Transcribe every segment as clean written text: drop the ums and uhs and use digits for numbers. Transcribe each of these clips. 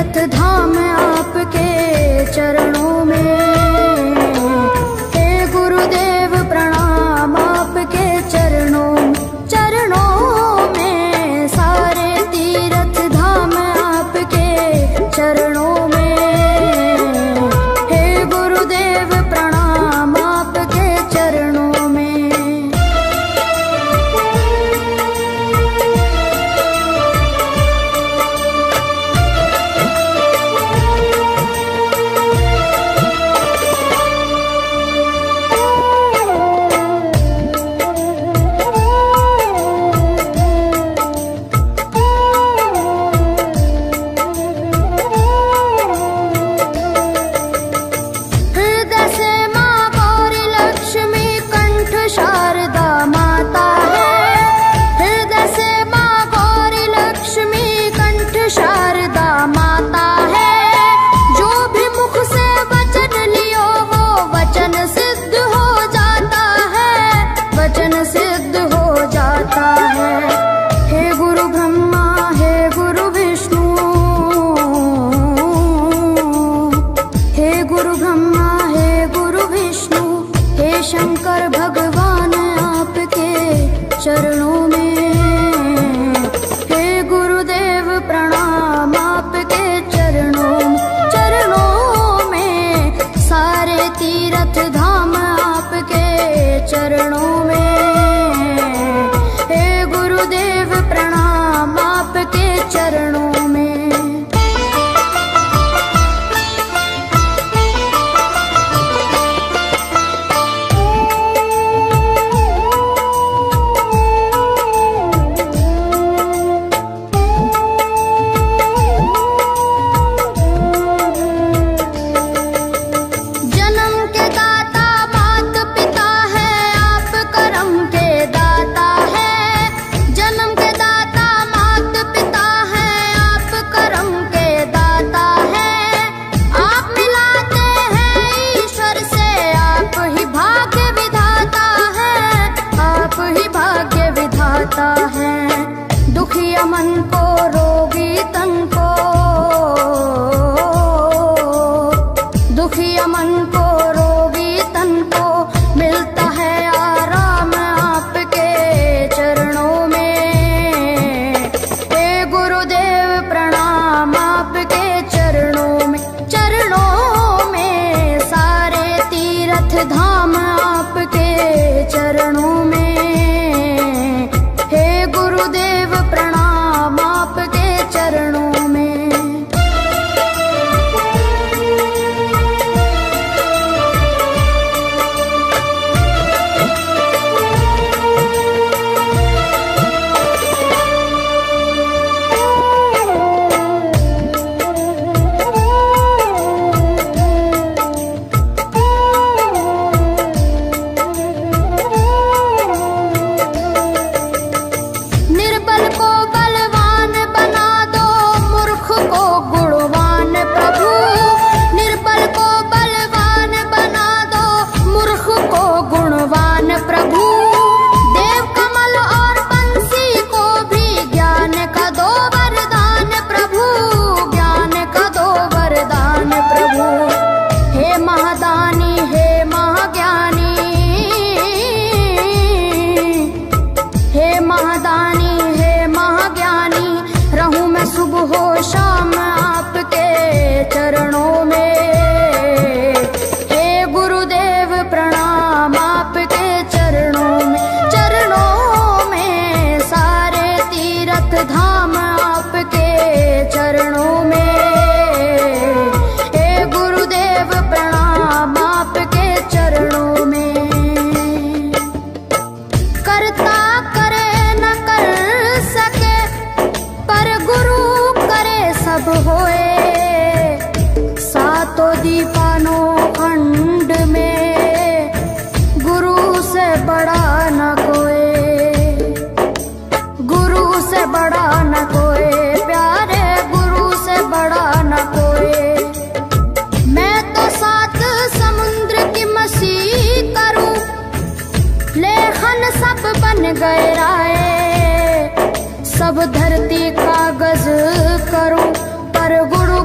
तीरथ धाम आपके चरणों में। हे गुरुदेव प्रणाम आपके चरणों में, सारे तीरथ धाम आपके चरणों में। हे गुरुदेव प्रणाम आपके चरणों में। शंकर भगवान आपके चरणों में। हे गुरुदेव प्रणाम आपके चरणों में, सारे तीरथ धाम आपके चरणों में। हे गुरुदेव प्रणाम आपके चरणों में। दुखिया मन को रोगी तन को, दुखिया मन को रोगी तन को मिलता है आराम आपके चरणों में। हे गुरुदेव प्रणाम आपके चरणों में, सारे तीरथ धाम आपके चरणों में। गुरुदेव प्रणाम आपके चरणों में। सुबह हो शाम आपके चरणों में। हे गुरुदेव प्रणाम आपके चरणों में, सारे तीरथ धाम आपके चरणों में। हे गुरुदेव प्रणाम आपके चरणों में। करता करे न कर सके पर गुरु सब होए, सातों दीपानों खंड में गुरु से बड़ा न कोई, गुरु से बड़ा न कोई, प्यारे गुरु से बड़ा न कोई। मैं तो 7 समुद्र की मसी करूं, लेखन सब बन गए राय, सब धरती कागज करूं पर गुरु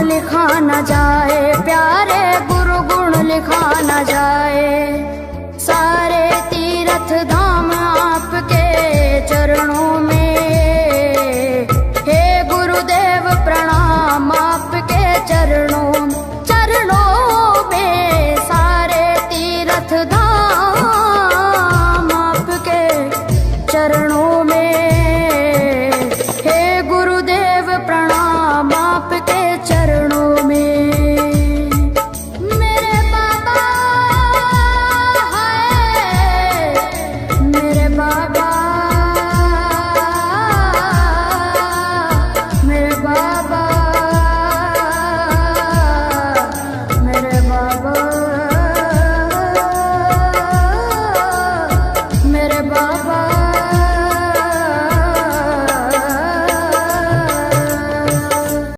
लिखा न जाए, प्यारे गुरु गुण लिखा न जाए। सारे तीर्थ धाम आपके चरणों में